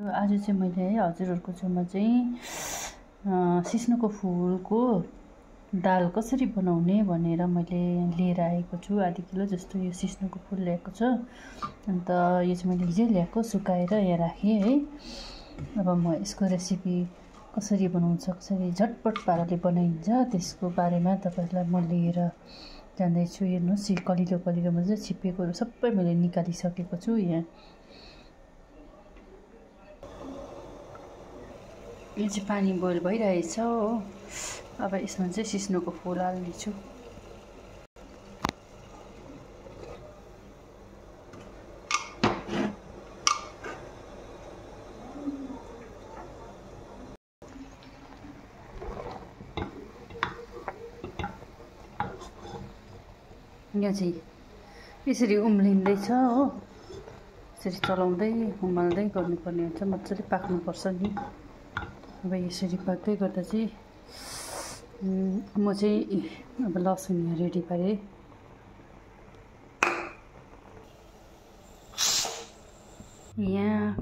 आज चाहिँ मैले है हजुरहरूको छेउमा चाहिँ सिस्नुको फुलको दाल कसरी बनाउने भनेर मैले लिएर आएको छु। आधी किलो जस्तो यो सिस्नुको फुल ल्याएको छ। अन्त यो चाहिँ मैले हिजै ल्याएको सुकाएर यहाँ राखेँ है। अब म यसको रेसिपी कसरी बनाउँछ, कसरी झटपट पाराले बनाइन्छ त्यसको बारेमा तपाईहरुलाई म लिएर जाँदैछु। हेर्नुहोस् यो कलिलो कलिलोमा चाहिँ छिप्पिएकोहरू सबै मैले निकालिसकेको छु। यहाँ यो चाहिँ पानी बोइल भइरहेछ हो। अब यसमा चाहिँ सिस्नुको फुल हाल्नेछु। यहाँ चाहिँ यसरी उम्लिँदैछ हो। यसरी चलाउँदै उमाल्दै गर्नुपर्ने हुन्छ, मजाले पाक्नुपर्छ नि। अब यसरी पाक्दै गर्दा चाहिँ म चाहिँ अब लसुन यहाँ रेडी पारेँ। यहाँ